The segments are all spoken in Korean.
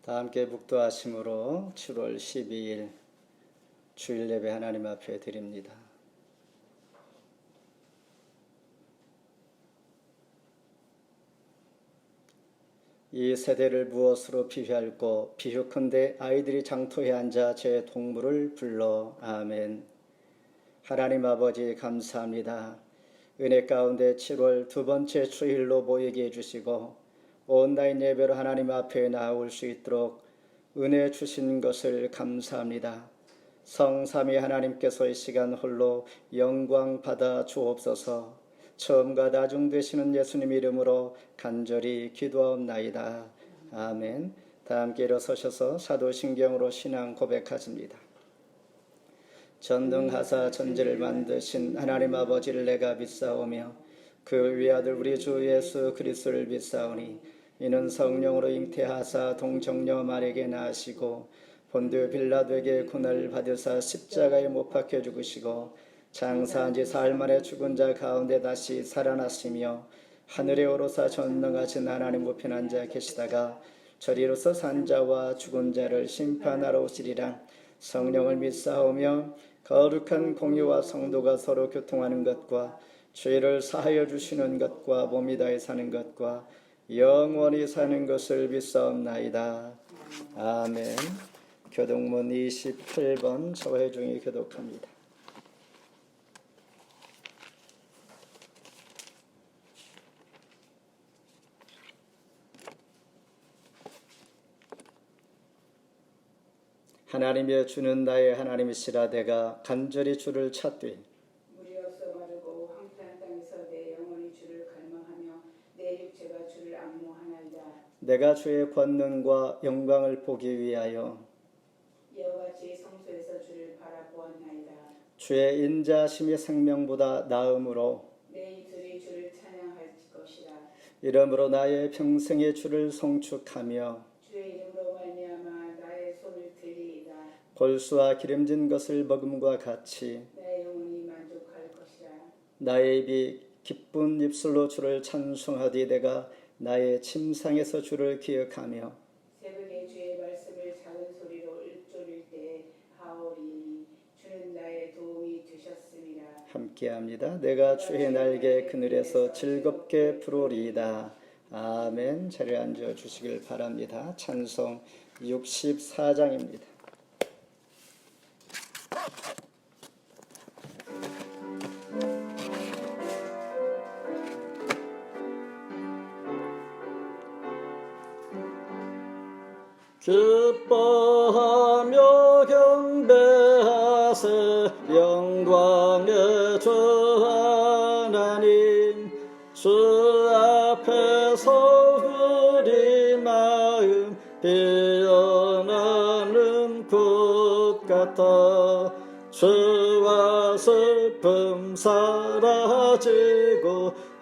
다 함께 묵도하심으로 7월 12일 주일 예배 하나님 앞에 드립니다. 이 세대를 무엇으로 비유할꼬? 비유컨대 아이들이 장터에 앉아 제 동물을 불러. 아멘. 하나님 아버지 감사합니다. 은혜 가운데 7월 두 번째 주일로 모이게 해주시고 온라인 예배로 하나님 앞에 나올 수 있도록 은혜 주신 것을 감사합니다. 성삼위 하나님께서 이 시간 홀로 영광 받아 주옵소서. 처음과 나중 되시는 예수님 이름으로 간절히 기도하옵나이다. 아멘. 다 함께 일어서셔서 사도신경으로 신앙 고백하십니다. 전능하사 천지를 만드신 하나님 아버지를 내가 믿사오며 그 위아들 우리 주 예수 그리스도를 믿사오니 이는 성령으로 잉태하사 동정녀 마리아에게 나시고 본디오 빌라도에게 고난을 받으사 십자가에 못 박혀 죽으시고 장사한 지 사흘 만에 죽은 자 가운데 다시 살아나시며 하늘에 오르사 전능하신 하나님 우편한 자 계시다가 저리로서 산 자와 죽은 자를 심판하러 오시리라. 성령을 믿사오며 거룩한 공의와 성도가 서로 교통하는 것과 죄를 사하여 주시는 것과 몸이 다해 사는 것과 영원히 사는 것을 믿사옵나이다. 아멘. 교동문 28번 서회중이 교독합니다. 하나님의 주는 나의 하나님이시라. 내가 간절히 주를 찾되 물이 없어 마르고 황폐한 땅에서 내 영혼이 주를 갈망하며 내 육체가 주를 앙모하나이다. 내가 주의 권능과 영광을 보기 위하여 여호와의 성소에서 주를 바라보았나이다. 주의 인자하심이 생명보다 나음으로 내 입술이 주를 찬양할 것이라. 이러므로 나의 평생에 주를 송축하며 주의 이름으로 말미암아 나의 손을 들리이다. 골수와 기름진 것을 먹음과 같이 내 영혼이 만족할 것이라. 나의 입이 기쁜 입술로 주를 찬송하되 내가 나의 침상에서 주를 기억하며 새벽에 주의 말씀을 작은 소리로 읊조릴 때에 하오리니 주는 나의 도움이 되셨음이라. 함께합니다. 내가 주의 날개 그늘에서 즐겁게 부르리이다. 아멘. 자리에 앉아 주시길 바랍니다. 찬송 64장입니다. 기뻐하며 경배하세 영광의 주 하나님. 주 앞에서 우리 마음 피어나는 꽃 같아. 주와 슬픔 사라지고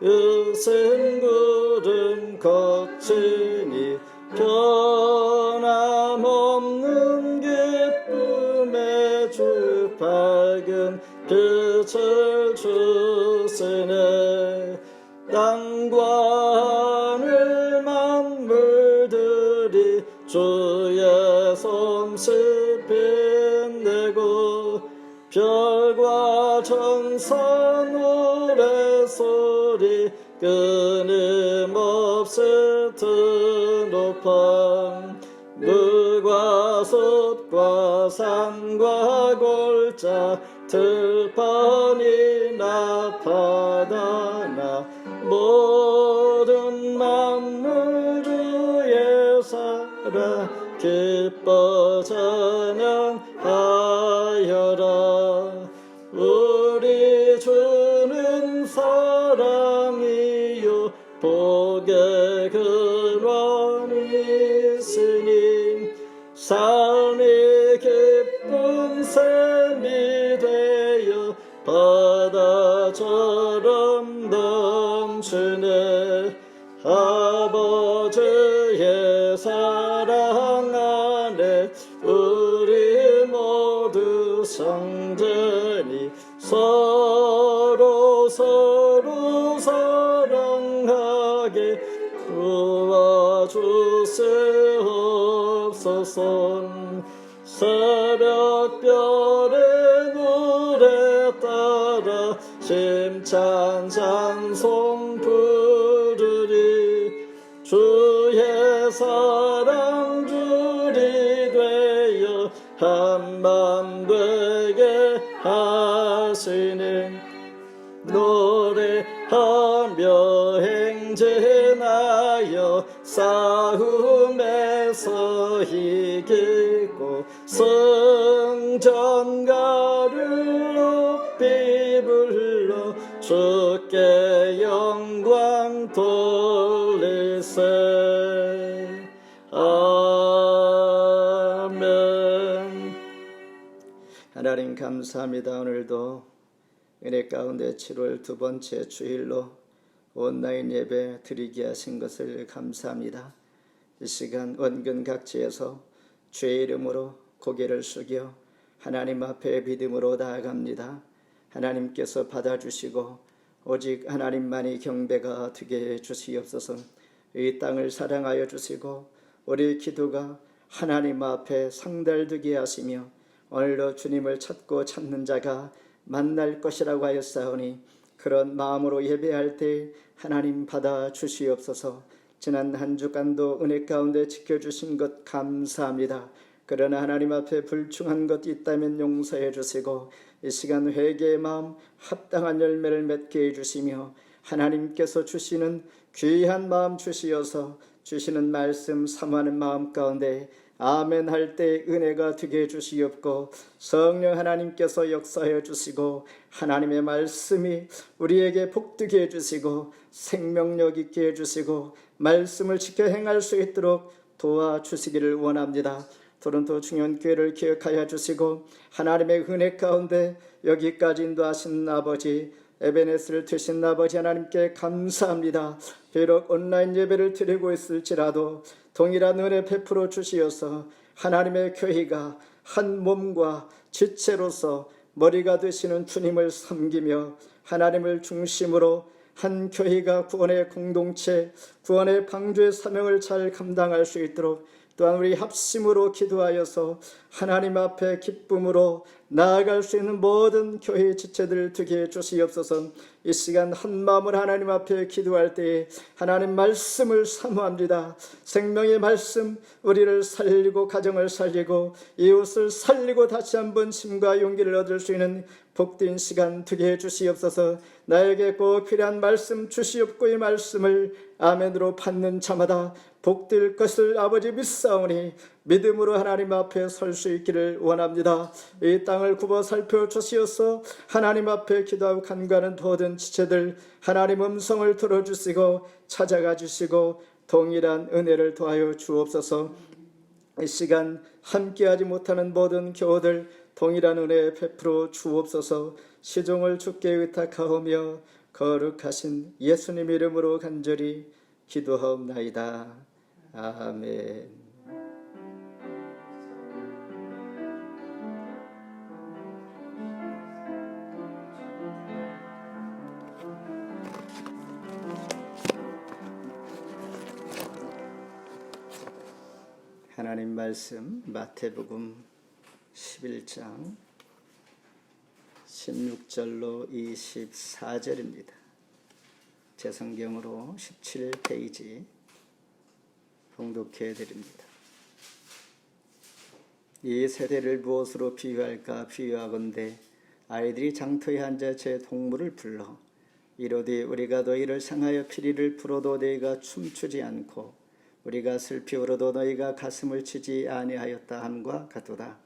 으신 구름 거치니 변함없는 기쁨의 주 밝은 빛을 주시네. 땅과 하늘 만물들이 주의 솜씨 빛내고 별과 천사 노래소리 끊임없이 드높아. 물과 숲과 산과 골짜 들판이나 바다나 모든 만물 주의 살아 기뻐 찬양하여라. 우리 주는 사랑이요 복의 근원이시니 삶이 기쁜 샘이 되어 바다처럼 넘치네. 아버지의 사랑 안에 우리 모두 성전이 서로 사랑하게 도와주시옵소서. 손 새벽별의 노래 따라 심찬 찬송 부르리 주의 사랑 줄이 되어 한맘 되게 하시는 노래하며 행진하여 싸움에서 이기고 승전가를 높이 불러 주께 영광 돌리세. 아멘. 하나님 감사합니다. 오늘도 은혜 가운데 7월 두 번째 주일로 온라인 예배 드리게 하신 것을 감사합니다. 이 시간 원근 각지에서 주의 이름으로 고개를 숙여 하나님 앞에 믿음으로 나아갑니다. 하나님께서 받아주시고 오직 하나님만이 경배가 되게 해주시옵소서. 이 땅을 사랑하여 주시고 우리 기도가 하나님 앞에 상달되게 하시며 오늘도 주님을 찾고 찾는 자가 만날 것이라고 하였사오니 그런 마음으로 예배할 때 하나님 받아 주시옵소서. 지난 한 주간도 은혜 가운데 지켜주신 것 감사합니다. 그러나 하나님 앞에 불충한 것 있다면 용서해 주시고 이 시간 회개의 마음 합당한 열매를 맺게 해주시며 하나님께서 주시는 귀한 마음 주시어서 주시는 말씀 사모하는 마음 가운데 아멘 할 때 은혜가 되게 해주시옵고 성령 하나님께서 역사해 주시고 하나님의 말씀이 우리에게 복되게 해주시고 생명력 있게 해주시고 말씀을 지켜 행할 수 있도록 도와주시기를 원합니다. 토론토 중년교회를 기억하여 주시고 하나님의 은혜 가운데 여기까지 인도하신 아버지 에베네스를 되신 아버지 하나님께 감사합니다. 비록 온라인 예배를 드리고 있을지라도 동일한 은혜 베풀어 주시어서 하나님의 교회가 한 몸과 지체로서 머리가 되시는 주님을 섬기며 하나님을 중심으로 한 교회가 구원의 공동체, 구원의 방주의 사명을 잘 감당할 수 있도록 또한 우리 합심으로 기도하여서 하나님 앞에 기쁨으로 나아갈 수 있는 모든 교회의 지체들을 되게 해주시옵소서. 이 시간 한 마음을 하나님 앞에 기도할 때에 하나님 말씀을 사모합니다. 생명의 말씀 우리를 살리고 가정을 살리고 이웃을 살리고 다시 한번 힘과 용기를 얻을 수 있는 복된 시간 되게 해주시옵소서. 나에게 꼭 필요한 말씀 주시옵고 이 말씀을 아멘으로 받는 자마다 복될 것을 아버지 믿사오니 믿음으로 하나님 앞에 설 수 있기를 원합니다. 이 땅을 굽어 살펴주시어서 하나님 앞에 기도하고 간구하는 모든 지체들 하나님 음성을 들어주시고 찾아가 주시고 동일한 은혜를 더하여 주옵소서. 이 시간 함께하지 못하는 모든 교우들 동일한 은혜 베풀어 주옵소서. 시종을 주께 의탁하오며 거룩하신 예수님 이름으로 간절히 기도하옵나이다. 아멘. 하나님 말씀 마태복음 11장 16절로 24절입니다. 제 성경으로 17페이지 봉독해 드립니다. 이 세대를 무엇으로 비유할까 비유하건대 아이들이 장터에 앉아 제 동물을 불러 이르되 우리가 너희를 향하여 피리를 불어도 너희가 춤추지 않고 우리가 슬피 울어도 너희가 가슴을 치지 아니하였다 함과 같도다.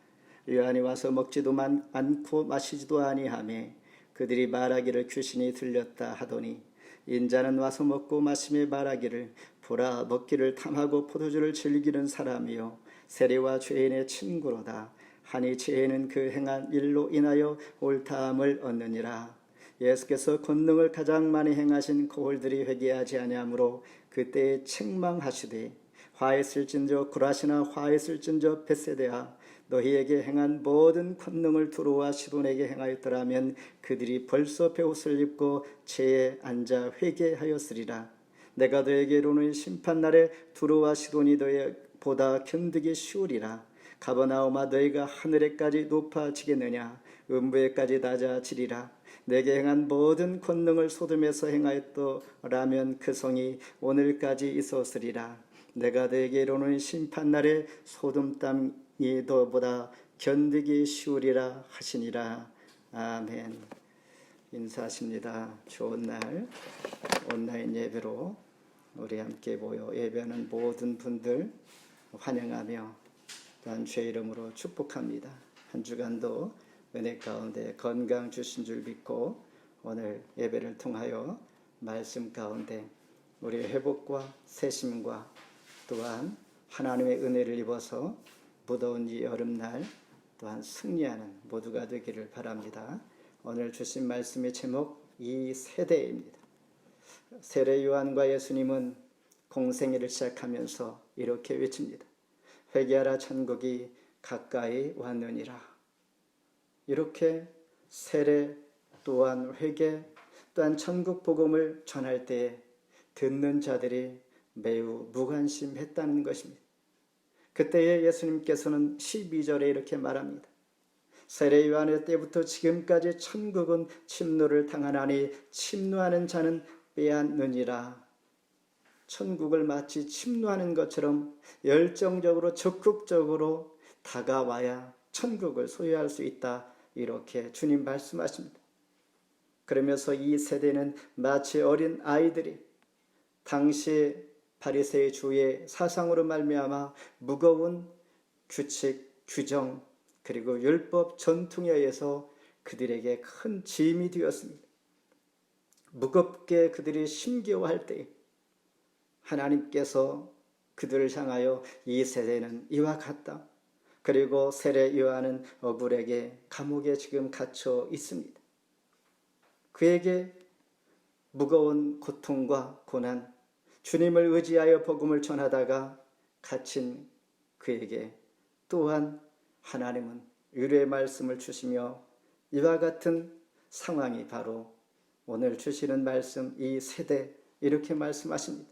요한이 와서 먹지도 않고 마시지도 아니하매 그들이 말하기를 귀신이 들렸다 하더니 인자는 와서 먹고 마시며 말하기를 보라 먹기를 탐하고 포도주를 즐기는 사람이요 세리와 죄인의 친구로다. 하니 죄인은 그 행한 일로 인하여 옳다함을 얻느니라. 예수께서 권능을 가장 많이 행하신 거울들이 회개하지 아니하므로 그때에 책망하시되 화했을진저 구라시나 화했을진저 벳세대아 너희에게 행한 모든 권능을 두로와 시돈에게 행하였더라면 그들이 벌써 베옷을 입고 채에 앉아 회개하였으리라. 내가 너에게 이르노니 심판날에 두로와 시돈이 보다 견디기 쉬우리라. 가버나움아 너희가 하늘에까지 높아지겠느냐? 음부에까지 낮아지리라. 내게 행한 모든 권능을 소돔에서 행하였더라면 그 성이 오늘까지 있었으리라. 내가 너에게 이르노니 심판날에 소돔 땅이 너보다 견디기 쉬우리라 하시니라. 아멘. 인사하십니다. 좋은 날 온라인 예배로 우리 함께 모여 예배하는 모든 분들 환영하며 또한 주의 이름으로 축복합니다. 한 주간도 은혜 가운데 건강 주신 줄 믿고 오늘 예배를 통하여 말씀 가운데 우리의 회복과 새심과 또한 하나님의 은혜를 입어서 무더운 이 여름날 또한 승리하는 모두가 되기를 바랍니다. 오늘 주신 말씀의 제목 이 세대입니다. 세례 요한과 예수님은 공생애를 시작하면서 이렇게 외칩니다. 회개하라 천국이 가까이 왔느니라. 이렇게 세례 또한 회개 또한 천국 복음을 전할 때에 듣는 자들이 매우 무관심했다는 것입니다. 그때에 예수님께서는 12절에 이렇게 말합니다. 세례 요한의 때부터 지금까지 천국은 침노를 당하나니 침노하는 자는 빼앗느니라. 천국을 마치 침노하는 것처럼 열정적으로 적극적으로 다가와야 천국을 소유할 수 있다. 이렇게 주님 말씀하십니다. 그러면서 이 세대는 마치 어린 아이들이 당시 바리새의 주의 사상으로 말미암아 무거운 규칙, 규정 그리고 율법 전통에 의해서 그들에게 큰 짐이 되었습니다. 무겁게 그들이 심겨할 때 하나님께서 그들을 향하여 이 세대는 이와 같다. 그리고 세례 요한은 어불에게 감옥에 지금 갇혀 있습니다. 그에게 무거운 고통과 고난, 주님을 의지하여 복음을 전하다가 갇힌 그에게 또한 하나님은 유료의 말씀을 주시며 이와 같은 상황이 바로 오늘 주시는 말씀 이 세대 이렇게 말씀하십니다.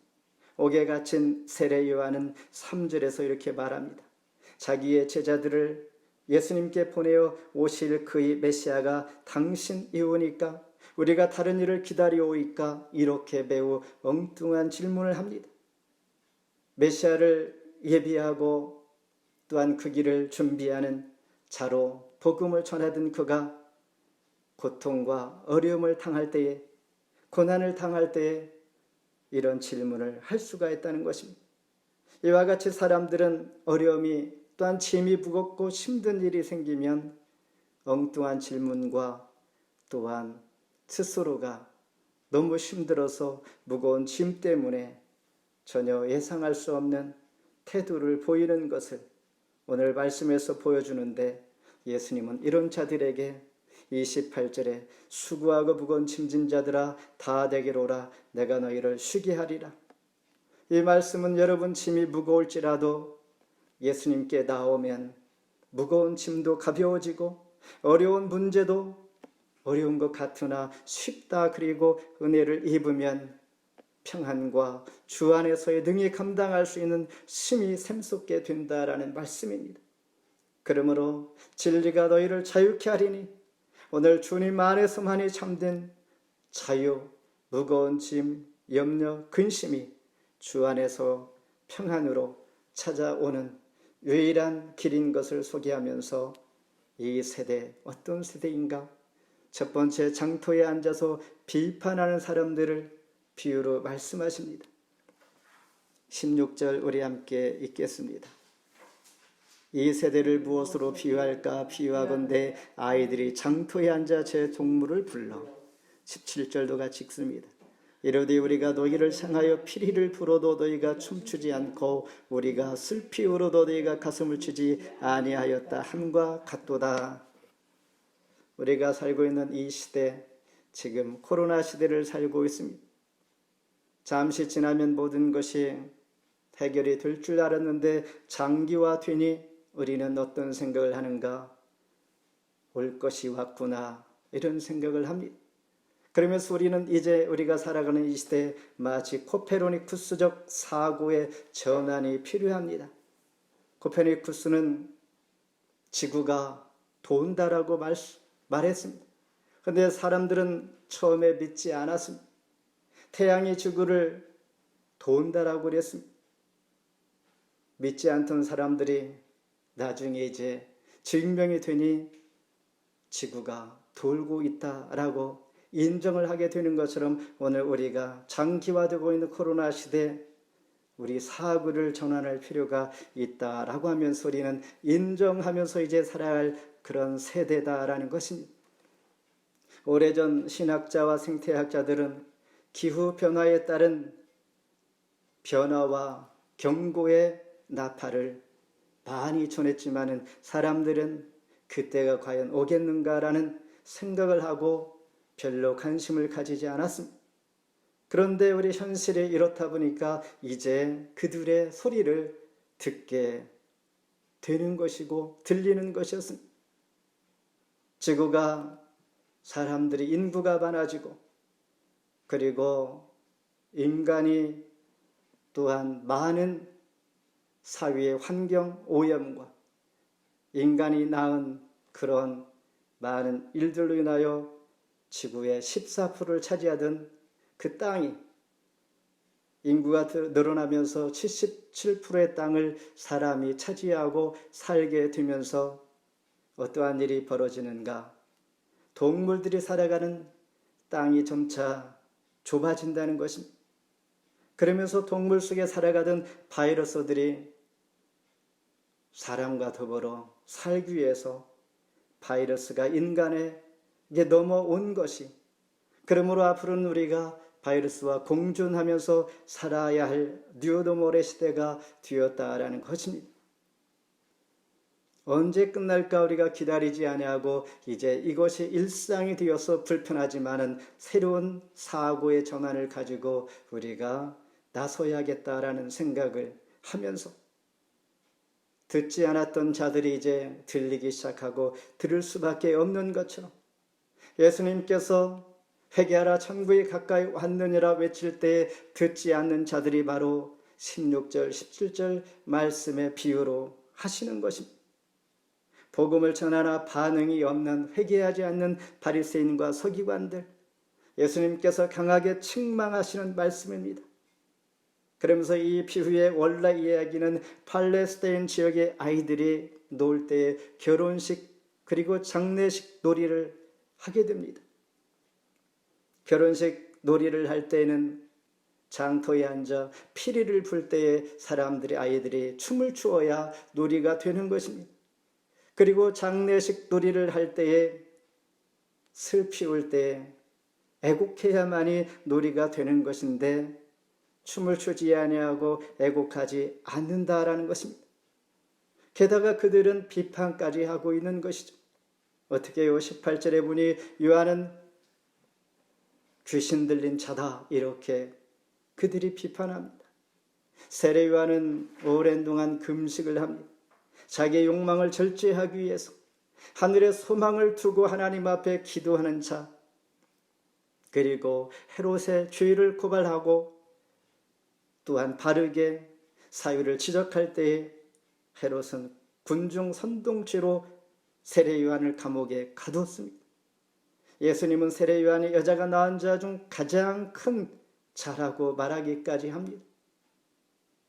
옥에 갇힌 세례 요한은 3절에서 이렇게 말합니다. 자기의 제자들을 예수님께 보내어 오실 그의 메시아가 당신이오니까 우리가 다른 일을 기다려오이까 이렇게 매우 엉뚱한 질문을 합니다. 메시아를 예비하고 또한 그 길을 준비하는 자로 복음을 전하던 그가 고통과 어려움을 당할 때에 고난을 당할 때에 이런 질문을 할 수가 있다는 것입니다. 이와 같이 사람들은 어려움이 또한 짐이 무겁고 힘든 일이 생기면 엉뚱한 질문과 또한 스스로가 너무 힘들어서 무거운 짐 때문에 전혀 예상할 수 없는 태도를 보이는 것을 오늘 말씀에서 보여주는데 예수님은 이런 자들에게 28절에 수고하고 무거운 짐진 자들아 다 내게로 오라 내가 너희를 쉬게 하리라. 이 말씀은 여러분 짐이 무거울지라도 예수님께 나오면 무거운 짐도 가벼워지고 어려운 문제도 어려운 것 같으나 쉽다. 그리고 은혜를 입으면 평안과 주 안에서의 능히 감당할 수 있는 힘이 샘솟게 된다라는 말씀입니다. 그러므로 진리가 너희를 자유케 하리니 오늘 주님 안에서만이 참된 자유, 무거운 짐, 염려, 근심이 주 안에서 평안으로 찾아오는 유일한 길인 것을 소개하면서 이 세대 어떤 세대인가? 첫 번째 장터에 앉아서 비판하는 사람들을 비유로 말씀하십니다. 16절 우리 함께 읽겠습니다. 이 세대를 무엇으로 비유할까? 비유하건대 아이들이 장터에 앉아 제 동물을 불러. 17절도 같이 읽습니다. 이르되 우리가 너희를 향하여 피리를 불어도 너희가 춤추지 않고 우리가 슬피 울어도 너희가 가슴을 치지 아니하였다 함과 같도다. 우리가 살고 있는 이 시대, 지금 코로나 시대를 살고 있습니다. 잠시 지나면 모든 것이 해결이 될 줄 알았는데 장기화되니 우리는 어떤 생각을 하는가? 올 것이 왔구나 이런 생각을 합니다. 그러면서 우리는 이제 우리가 살아가는 이 시대에 마치 코페르니쿠스적 사고의 전환이 필요합니다. 코페르니쿠스는 지구가 돈다라고 말했습니다. 그런데 사람들은 처음에 믿지 않았습니다. 태양이 지구를 돈다라고 그랬습니다. 믿지 않던 사람들이 나중에 이제 증명이 되니 지구가 돌고 있다라고 인정을 하게 되는 것처럼 오늘 우리가 장기화되고 있는 코로나 시대 우리 사고를 전환할 필요가 있다라고 하면서 우리는 인정하면서 이제 살아야 할 그런 세대다라는 것입니다. 오래전 신학자와 생태학자들은 기후변화에 따른 변화와 경고의 나팔을 많이 전했지만은 사람들은 그때가 과연 오겠는가라는 생각을 하고 별로 관심을 가지지 않았습니다. 그런데 우리 현실이 이렇다 보니까 이제 그들의 소리를 듣게 되는 것이고 들리는 것이었습니다. 지구가 사람들이 인구가 많아지고 그리고 인간이 또한 많은 사회의 환경 오염과 인간이 낳은 그런 많은 일들로 인하여 지구의 14%를 차지하던 그 땅이 인구가 늘어나면서 77%의 땅을 사람이 차지하고 살게 되면서 어떠한 일이 벌어지는가? 동물들이 살아가는 땅이 점차 좁아진다는 것입니다. 그러면서 동물 속에 살아가던 바이러스들이 사람과 더불어 살기 위해서 바이러스가 인간에게 넘어온 것이, 그러므로 앞으로는 우리가 바이러스와 공존하면서 살아야 할 뉴노멀의 시대가 되었다라는 것입니다. 언제 끝날까 우리가 기다리지 아니하고 이제 이것이 일상이 되어서 불편하지만은 새로운 사고의 전환을 가지고 우리가 나서야겠다라는 생각을 하면서 듣지 않았던 자들이 이제 들리기 시작하고 들을 수밖에 없는 것처럼 예수님께서 회개하라 천국이 가까이 왔느니라 외칠 때 듣지 않는 자들이 바로 16절 17절 말씀의 비유로 하시는 것입니다. 복음을 전하나 반응이 없는 회개하지 않는 바리새인과 서기관들, 예수님께서 강하게 책망하시는 말씀입니다. 그러면서 이 비유의 원래 이야기는 팔레스타인 지역의 아이들이 놀 때 결혼식 그리고 장례식 놀이를 하게 됩니다. 결혼식 놀이를 할 때에는 장터에 앉아 피리를 불 때에 사람들이 아이들이 춤을 추어야 놀이가 되는 것입니다. 그리고 장례식 놀이를 할 때에 슬피 울 때에 애곡해야만이 놀이가 되는 것인데 춤을 추지 아니하고 애곡하지 않는다라는 것입니다. 게다가 그들은 비판까지 하고 있는 것이죠. 어떻게 해요? 18절에 보니 요한은 귀신 들린 자다 이렇게 그들이 비판합니다. 세례 요한은 오랜 동안 금식을 합니다. 자기의 욕망을 절제하기 위해서 하늘의 소망을 두고 하나님 앞에 기도하는 자, 그리고 헤롯의 죄를 고발하고 또한 바르게 사유를 지적할 때에 헤롯은 군중 선동죄로 세례 요한을 감옥에 가두었습니다. 예수님은 세례 요한이 여자가 낳은 자 중 가장 큰 자라고 말하기까지 합니다.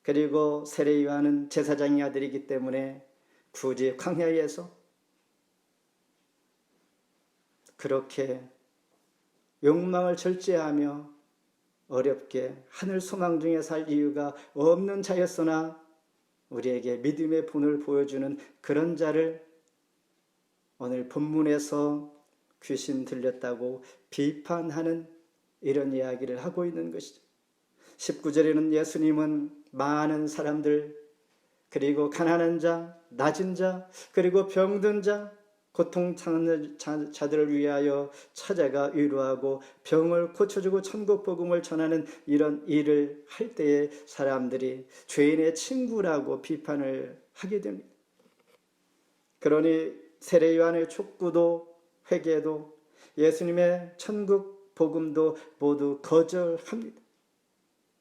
그리고 세례 요한은 제사장의 아들이기 때문에 굳이 광야에서 그렇게 욕망을 절제하며 어렵게 하늘 소망 중에 살 이유가 없는 자였으나 우리에게 믿음의 본을 보여주는 그런 자를 오늘 본문에서 귀신 들렸다고 비판하는 이런 이야기를 하고 있는 것이죠. 19절에는 예수님은 많은 사람들, 그리고 가난한 자, 낮은 자, 그리고 병든 자, 고통 당하는 자들을 위하여 찾아가 위로하고 병을 고쳐주고 천국 복음을 전하는 이런 일을 할 때에 사람들이 죄인의 친구라고 비판을 하게 됩니다. 그러니 세례 요한의 촉구도 회개도 예수님의 천국 복음도 모두 거절합니다.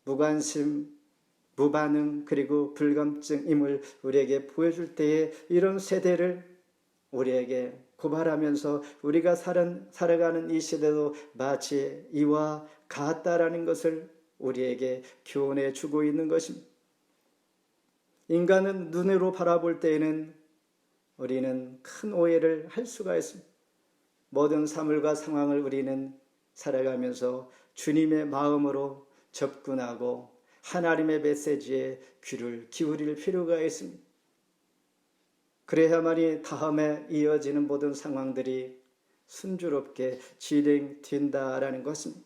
무관심, 무반응 그리고 불감증임을 우리에게 보여줄 때에 이런 세대를 우리에게 고발하면서 우리가 살아가는 이 시대도 마치 이와 같다라는 것을 우리에게 교훈해 주고 있는 것입니다. 인간은 눈으로 바라볼 때에는 우리는 큰 오해를 할 수가 있습니다. 모든 사물과 상황을 우리는 살아가면서 주님의 마음으로 접근하고 하나님의 메시지에 귀를 기울일 필요가 있습니다. 그래야만이 다음에 이어지는 모든 상황들이 순조롭게 진행된다라는 것입니다.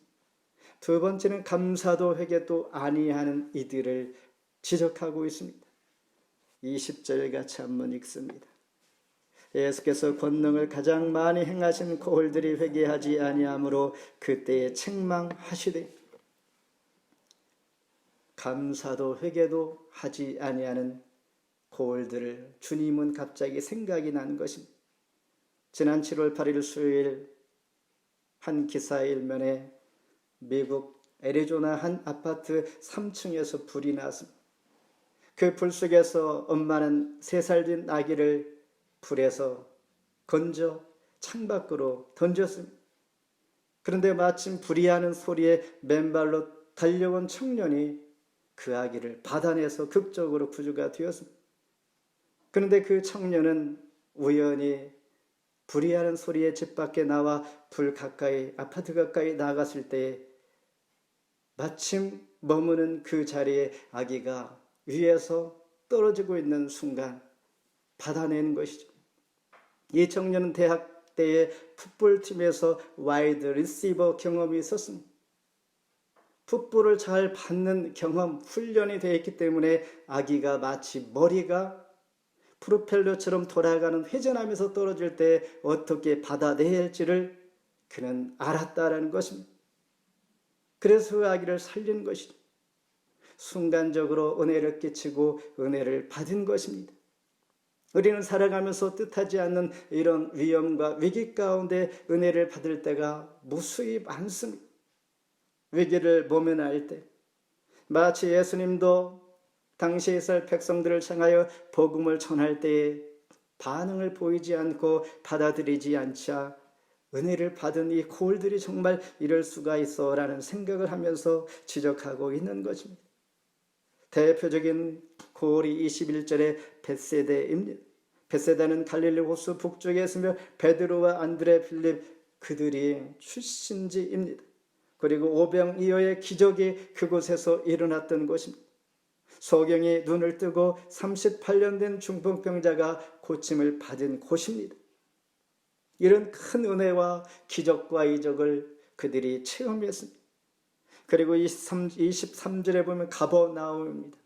두 번째는 감사도 회개도 아니하는 이들을 지적하고 있습니다. 20절 같이 한번 읽습니다. 예수께서 권능을 가장 많이 행하신 고을들이 회개하지 아니하므로 그때에 책망하시되, 감사도 회개도 하지 아니하는 고을들을 주님은 갑자기 생각이 난 것입니다. 지난 7월 8일 수요일 한 기사 일면에 미국 애리조나 한 아파트 3층에서 불이 났습니다. 그 불 속에서 엄마는 3살 된 아기를 불에서 건져 창밖으로 던졌습니다. 그런데 마침 불이하는 소리에 맨발로 달려온 청년이 그 아기를 받아내서 극적으로 구조가 되었습니다. 그런데 그 청년은 우연히 불이하는 소리에 집 밖에 나와 아파트 가까이 나갔을 때 마침 머무는 그 자리에 아기가 위에서 떨어지고 있는 순간 받아내는 것이죠. 이 청년은 대학 때의 풋볼팀에서 와이드 리시버 경험이 있었습니다. 풋볼을 잘 받는 경험, 훈련이 되어 있기 때문에 아기가 마치 머리가 프로펠러처럼 돌아가는 회전하면서 떨어질 때 어떻게 받아내야 할지를 그는 알았다라는 것입니다. 그래서 그 아기를 살린 것이죠. 순간적으로 은혜를 끼치고 은혜를 받은 것입니다. 우리는 살아가면서 뜻하지 않는 이런 위험과 위기 가운데 은혜를 받을 때가 무수히 많습니다. 위기를 모면할 때 마치 예수님도 당시 이스라엘 백성들을 향하여 복음을 전할 때에 반응을 보이지 않고 받아들이지 않자 은혜를 받은 이 고을들이 정말 이럴 수가 있어 라는 생각을 하면서 지적하고 있는 것입니다. 대표적인 고을이 21절의 벳세다입니다. 벳세다는 갈릴리 호수 북쪽에 있으며 베드로와 안드레, 빌립 그들이 출신지입니다. 그리고 오병이어의 기적이 그곳에서 일어났던 곳입니다. 소경이 눈을 뜨고 38년 된 중풍병자가 고침을 받은 곳입니다. 이런 큰 은혜와 기적과 이적을 그들이 체험했습니다. 그리고 23절에 보면 가버나움입니다.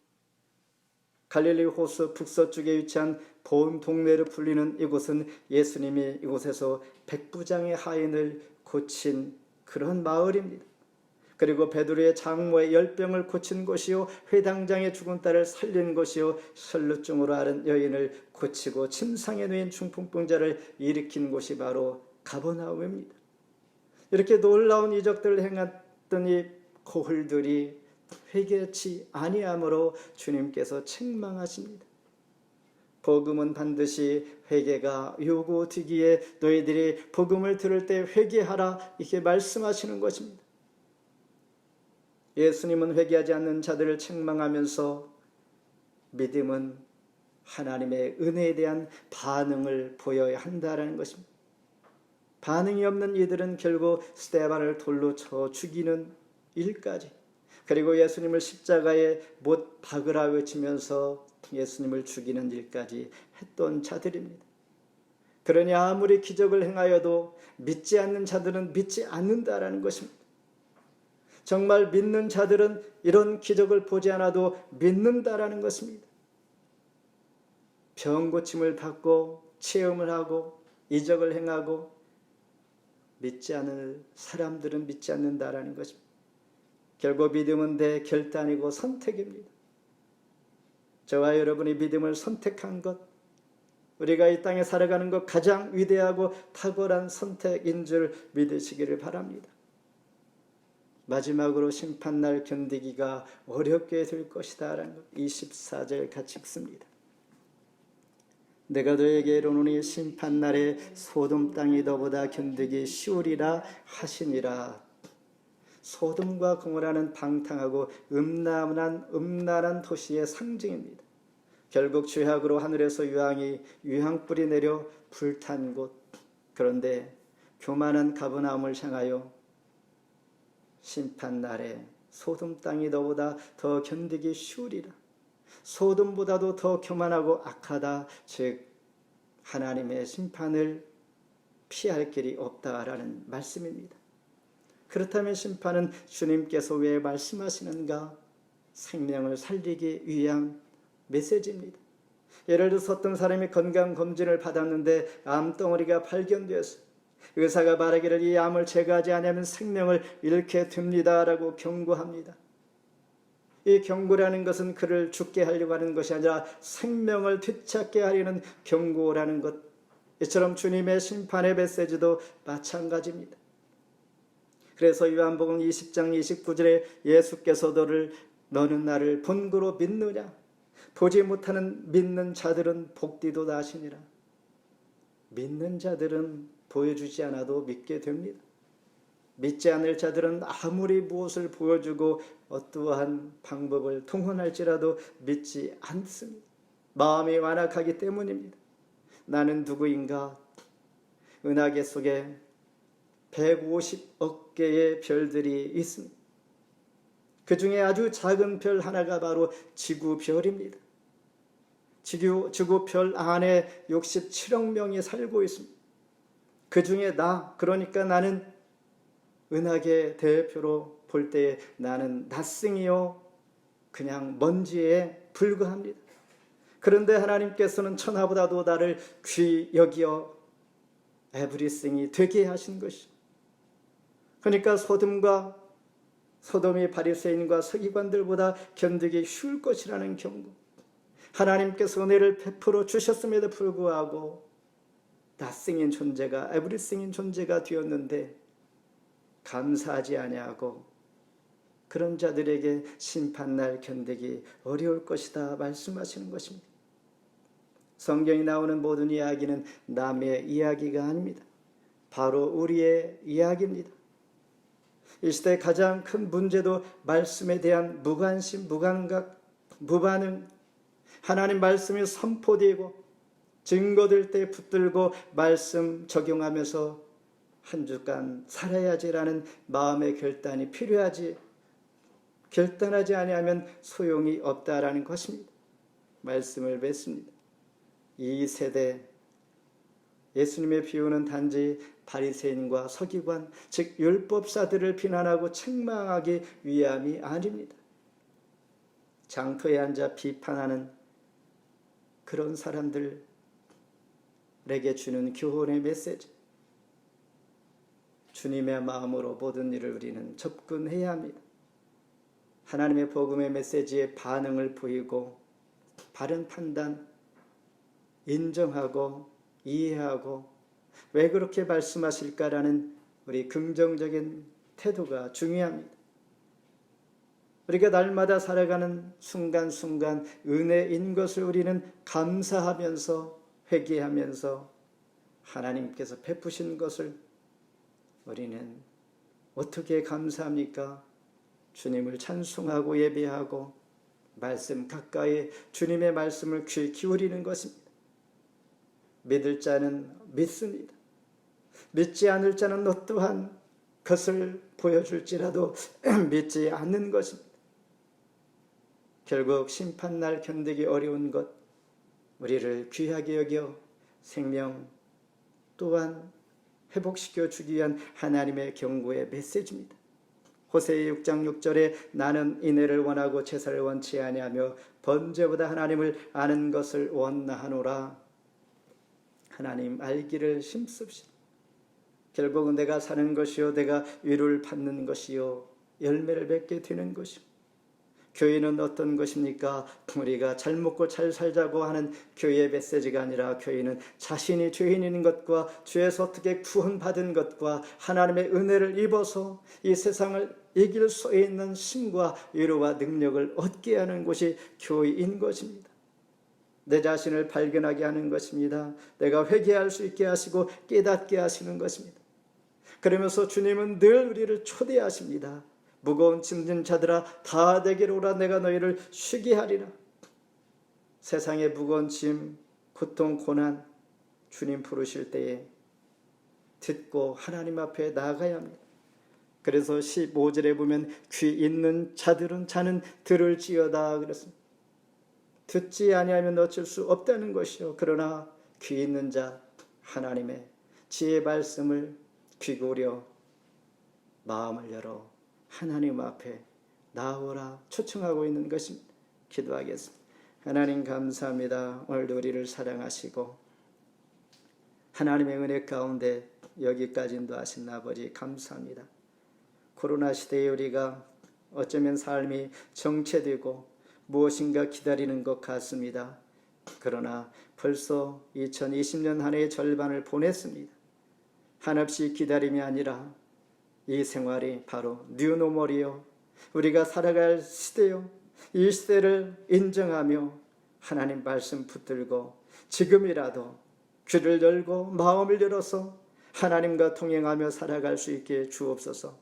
갈릴리 호수 북서쪽에 위치한 본 동네로 불리는 이곳은 예수님이 이곳에서 백부장의 하인을 고친 그런 마을입니다. 그리고 베드로의 장모의 열병을 고친 곳이요, 회당장의 죽은 딸을 살린 곳이요, 혈루증으로 앓은 여인을 고치고 침상에 누인 중풍병자를 일으킨 곳이 바로 가버나움입니다. 이렇게 놀라운 이적들을 행했던 이 고을들이 회개치 아니함으로 주님께서 책망하십니다. 복음은 반드시 회개가 요구되기에 너희들이 복음을 들을 때 회개하라 이렇게 말씀하시는 것입니다. 예수님은 회개하지 않는 자들을 책망하면서 믿음은 하나님의 은혜에 대한 반응을 보여야 한다는 것입니다. 반응이 없는 이들은 결국 스데반을 돌로 쳐 죽이는 일까지, 그리고 예수님을 십자가에 못 박으라 외치면서 예수님을 죽이는 일까지 했던 자들입니다. 그러니 아무리 기적을 행하여도 믿지 않는 자들은 믿지 않는다라는 것입니다. 정말 믿는 자들은 이런 기적을 보지 않아도 믿는다라는 것입니다. 병 고침을 받고 체험을 하고 이적을 행하고 믿지 않는 사람들은 믿지 않는다라는 것입니다. 결국 믿음은 결단이고 선택입니다. 저와 여러분이 믿음을 선택한 것, 우리가 이 땅에 살아가는 것 가장 위대하고 탁월한 선택인 줄 믿으시기를 바랍니다. 마지막으로 심판날 견디기가 어렵게 될 것이다 라는 것. 24절 같이 읽습니다. 내가 너에게 이르노니 심판날에 소돔 땅이 너보다 견디기 쉬우리라 하시니라. 소돔과 고모라는 방탕하고 음란한 도시의 상징입니다. 결국 죄악으로 하늘에서 유황불이 내려 불탄 곳. 그런데 교만한 가버나움을 향하여 심판날에 소돔 땅이 너보다 더 견디기 쉬우리라. 소돔보다도 더 교만하고 악하다. 즉 하나님의 심판을 피할 길이 없다라는 말씀입니다. 그렇다면 심판은 주님께서 왜 말씀하시는가? 생명을 살리기 위한 메시지입니다. 예를 들어서 어떤 사람이 건강검진을 받았는데 암덩어리가 발견되었어요. 의사가 말하기를 이 암을 제거하지 않으면 생명을 잃게 됩니다라고 경고합니다. 이 경고라는 것은 그를 죽게 하려고 하는 것이 아니라 생명을 되찾게 하려는 경고라는 것. 이처럼 주님의 심판의 메시지도 마찬가지입니다. 그래서 요한복음 20장 29절에 예수께서 너는 나를 본고로 믿느냐? 보지 못하는 믿는 자들은 복되도다 하시니라. 믿는 자들은 보여주지 않아도 믿게 됩니다. 믿지 않을 자들은 아무리 무엇을 보여주고 어떠한 방법을 통혼할지라도 믿지 않습니다. 마음이 완악하기 때문입니다. 나는 누구인가? 은하계 속에 150억 개의 별들이 있습니다. 그 중에 아주 작은 별 하나가 바로 지구별입니다. 지구별 안에 67억 명이 살고 있습니다. 그 중에 그러니까 나는 은하계 대표로 볼 때에 나는 낫승이요 그냥 먼지에 불과합니다. 그런데 하나님께서는 천하보다도 나를 귀히 여기어 에브리싱이 되게 하신 것이죠. 그러니까 소돔이 바리새인과 서기관들보다 견디기 쉬울 것이라는 경고. 하나님께서 은혜를 베풀어 주셨음에도 불구하고 낫승인 존재가 에브리싱인 존재가 되었는데 감사하지 아니하고 그런 자들에게 심판날 견디기 어려울 것이다 말씀하시는 것입니다. 성경에 나오는 모든 이야기는 남의 이야기가 아닙니다. 바로 우리의 이야기입니다. 이 시대의 가장 큰 문제도 말씀에 대한 무관심, 무감각, 무반응. 하나님 말씀이 선포되고 증거될 때 붙들고 말씀 적용하면서 한 주간 살아야지라는 마음의 결단이 필요하지, 결단하지 아니하면 소용이 없다라는 것입니다. 말씀을 맺습니다. 이 세대 예수님의 비유는 단지 바리새인과 서기관, 즉 율법사들을 비난하고 책망하기 위함이 아닙니다. 장터에 앉아 비판하는 그런 사람들에게 주는 교훈의 메시지. 주님의 마음으로 모든 일을 우리는 접근해야 합니다. 하나님의 복음의 메시지에 반응을 보이고 바른 판단, 인정하고 이해하고 왜 그렇게 말씀하실까라는 우리 긍정적인 태도가 중요합니다. 우리가 날마다 살아가는 순간순간 은혜인 것을 우리는 감사하면서 회개하면서 하나님께서 베푸신 것을 우리는 어떻게 감사합니까? 주님을 찬송하고 예배하고 말씀 가까이 주님의 말씀을 귀 기울이는 것입니다. 믿을 자는 믿습니다. 믿지 않을 자는 어떠한 것을 보여줄지라도 믿지 않는 것입니다. 결국 심판날 견디기 어려운 것, 우리를 귀하게 여겨 생명 또한 회복시켜 주기 위한 하나님의 경고의 메시지입니다. 호세아 6장 6절에 나는 인애를 원하고 제사를 원치 아니하며 번제보다 하나님을 아는 것을 원하노라. 하나님 알기를 힘씁시다. 결국은 내가 사는 것이요 내가 위로를 받는 것이요 열매를 맺게 되는 것입니다. 교회는 어떤 것입니까? 우리가 잘 먹고 잘 살자고 하는 교회의 메시지가 아니라 교회는 자신이 죄인인 것과 죄에서 어떻게 구원받은 것과 하나님의 은혜를 입어서 이 세상을 이길 수 있는 힘과 위로와 능력을 얻게 하는 곳이 교회인 것입니다. 내 자신을 발견하게 하는 것입니다. 내가 회개할 수 있게 하시고 깨닫게 하시는 것입니다. 그러면서 주님은 늘 우리를 초대하십니다. 무거운 짐진 자들아 다 내게로 오라, 내가 너희를 쉬게 하리라. 세상의 무거운 짐, 고통, 고난 주님 부르실 때에 듣고 하나님 앞에 나아가야 합니다. 그래서 15절에 보면 귀 있는 자들은 자는 들을지어다 그랬습니다. 듣지 아니하면 어쩔 수 없다는 것이요. 그러나 귀 있는 자, 하나님의 지혜 말씀을 귀 기울여 마음을 열어 하나님 앞에 나오라 초청하고 있는 것입니다. 기도하겠습니다. 하나님 감사합니다. 오늘도 우리를 사랑하시고 하나님의 은혜 가운데 여기까지 인도하신 아버지 감사합니다. 코로나 시대에 우리가 어쩌면 삶이 정체되고 무엇인가 기다리는 것 같습니다. 그러나 벌써 2020년 한 해의 절반을 보냈습니다. 한없이 기다림이 아니라 이 생활이 바로 뉴노멀이요, 우리가 살아갈 시대요. 이 시대를 인정하며 하나님 말씀 붙들고 지금이라도 귀를 열고 마음을 열어서 하나님과 동행하며 살아갈 수 있게 주옵소서.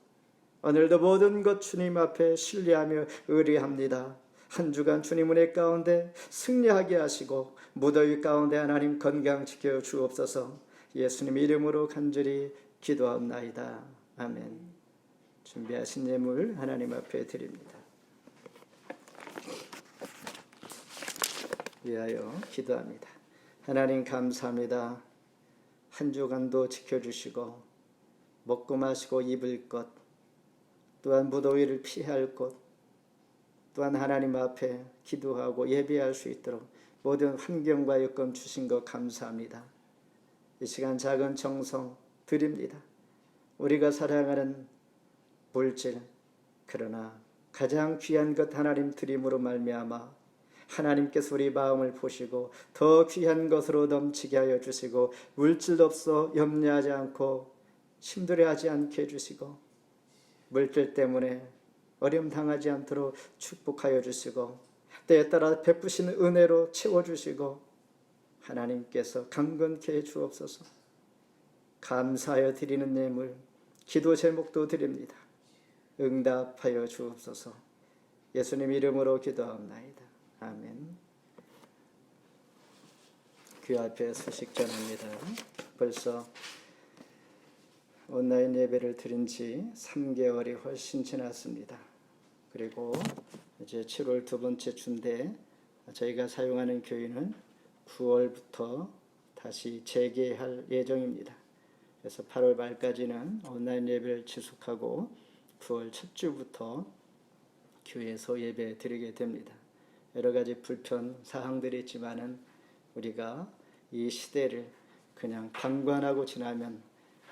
오늘도 모든 것 주님 앞에 신뢰하며 의뢰합니다. 한 주간 주님 은혜 가운데 승리하게 하시고 무더위 가운데 하나님 건강 지켜 주옵소서. 예수님 이름으로 간절히 기도하옵나이다. 아멘. 준비하신 예물 하나님 앞에 드립니다. 위하여 기도합니다. 하나님 감사합니다. 한 주간도 지켜주시고 먹고 마시고 입을 것, 또한 무더위를 피할 것, 또한 하나님 앞에 기도하고 예배할 수 있도록 모든 환경과 여건 주신 것 감사합니다. 이 시간 작은 정성 드립니다. 우리가 사랑하는 물질, 그러나 가장 귀한 것 하나님 드림으로 말미암아 하나님께서 우리 마음을 보시고 더 귀한 것으로 넘치게 하여 주시고 물질도 없어 염려하지 않고 힘들어하지 않게 해주시고 물질 때문에 어려움 당하지 않도록 축복하여 주시고 때에 따라 베푸시는 은혜로 채워주시고 하나님께서 강건케 해 주옵소서. 감사하여 드리는 예물 기도 제목도 드립니다. 응답하여 주옵소서. 예수님 이름으로 기도하옵나이다. 아멘. 귀 앞에 소식 전합니다. 벌써 온라인 예배를 드린 지 3개월이 훨씬 지났습니다. 그리고 이제 7월 두 번째 주인데 저희가 사용하는 교회는 9월부터 다시 재개할 예정입니다. 그래서 8월 말까지는 온라인 예배를 지속하고 9월 첫 주부터 교회에서 예배 드리게 됩니다. 여러 가지 불편 사항들이 있지만은 우리가 이 시대를 그냥 방관하고 지나면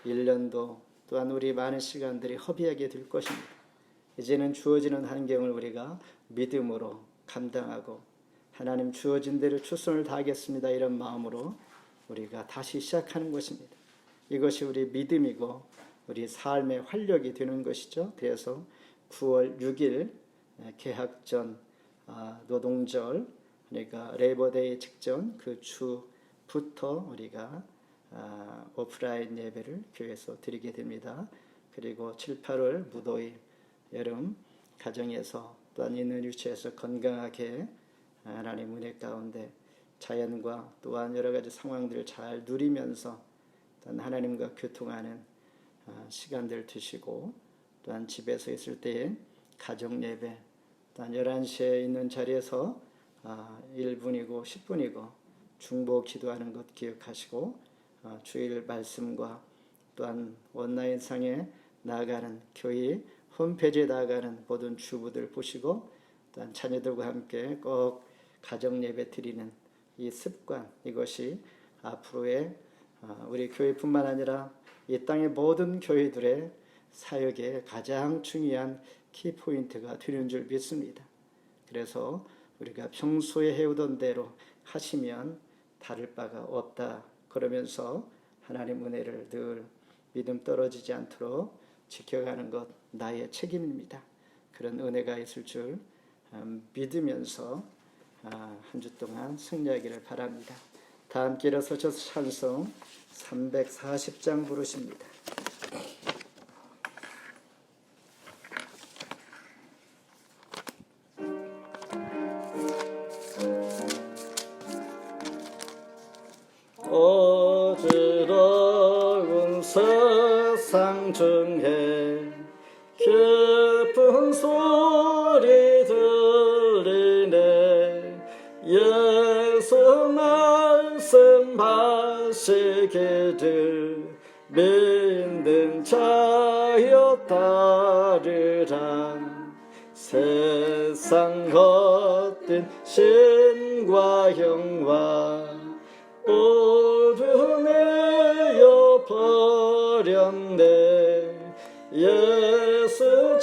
1년도 또한 우리 많은 시간들이 허비하게 될 것입니다. 이제는 주어지는 환경을 우리가 믿음으로 감당하고 하나님 주어진 대로 최선을 다하겠습니다. 이런 마음으로 우리가 다시 시작하는 것입니다. 이것이 우리 믿음이고 우리 삶의 활력이 되는 것이죠. 그래서 9월 6일 개학 전 노동절, 그러니까 레이버데이 직전 그 주부터 우리가 오프라인 예배를 교회에서 드리게 됩니다. 그리고 7, 8월 무더위 여름 가정에서 또한 있는 유치에서 건강하게 하나님 은혜 가운데 자연과 또한 여러 가지 상황들을 잘 누리면서 또한 하나님과 교통하는 시간들 두시고 또한 집에서 있을 때에 가정 예배 또한 11시에 있는 자리에서 1분이고 10분이고 중보 기도하는 것 기억하시고 주일 말씀과 또한 온라인상에 나아가는 교회 홈페이지에 나아가는 모든 주부들 보시고 또한 자녀들과 함께 꼭 가정 예배 드리는 이 습관, 이것이 앞으로의 우리 교회뿐만 아니라 이 땅의 모든 교회들의 사역의 가장 중요한 키포인트가 되는 줄 믿습니다. 그래서 우리가 평소에 해오던 대로 하시면 다를 바가 없다. 그러면서 하나님 은혜를 늘 믿음 떨어지지 않도록 지켜가는 것, 나의 책임입니다. 그런 은혜가 있을 줄 믿으면서 한 주 동안 승리하기를 바랍니다. 다 함께 일어서셔서 찬송 340장 부르십니다. 어지러운 세상 중에 깊은 소리 들리네. 예수 말씀하시기를 믿는 자여 따르라. 세상 헛된 신과 영화 모두 내어 버렸네. 예수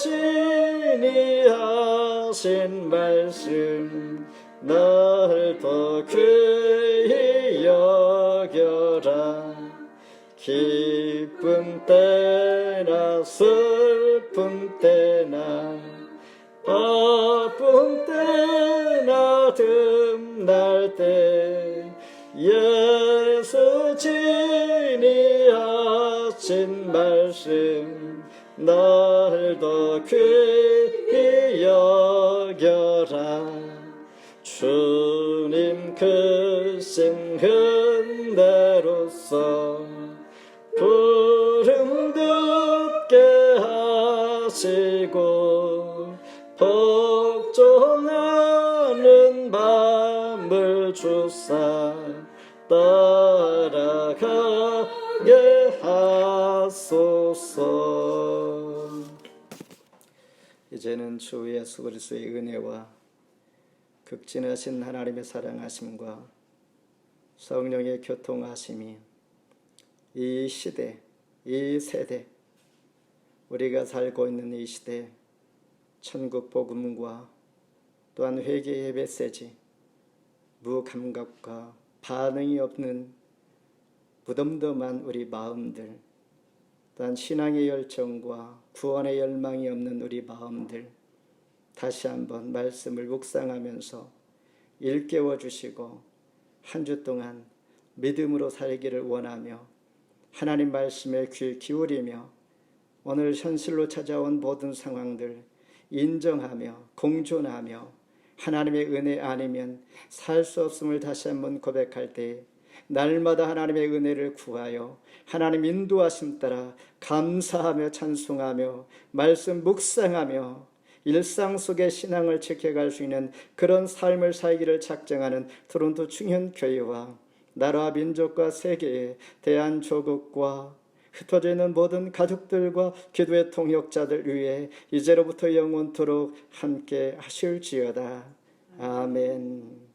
진리하신 말씀 날 더 귀히 여겨라. 기쁨 때나 슬픔 때나 바쁜 때나 틈날 때 예수 진리하신 말씀 날 더 귀히 여겨라. 주님 크신 은혜로서 부름 듣게 하시고 복종하는 밤을 주사 따라가게 하소서. 이제는 주 예수 그리스도의 은혜와 극진하신 하나님의 사랑하심과 성령의 교통하심이 이 시대, 이 세대, 우리가 살고 있는 이 시대 천국 복음과 또한 회개의 메시지, 무감각과 반응이 없는 무덤덤한 우리 마음들, 또한 신앙의 열정과 구원의 열망이 없는 우리 마음들 다시 한번 말씀을 묵상하면서 일깨워 주시고 한 주 동안 믿음으로 살기를 원하며 하나님 말씀에 귀 기울이며 오늘 현실로 찾아온 모든 상황들 인정하며 공존하며 하나님의 은혜 아니면 살 수 없음을 다시 한번 고백할 때 날마다 하나님의 은혜를 구하여 하나님 인도하심 따라 감사하며 찬송하며 말씀 묵상하며 일상 속의 신앙을 지켜갈 수 있는 그런 삶을 살기를 작정하는 토론토 충현교회와 나라와 민족과 세계의 대한조국과 흩어져 있는 모든 가족들과 기도의 통역자들 위해 이제로부터 영원토록 함께 하실지어다. 아멘.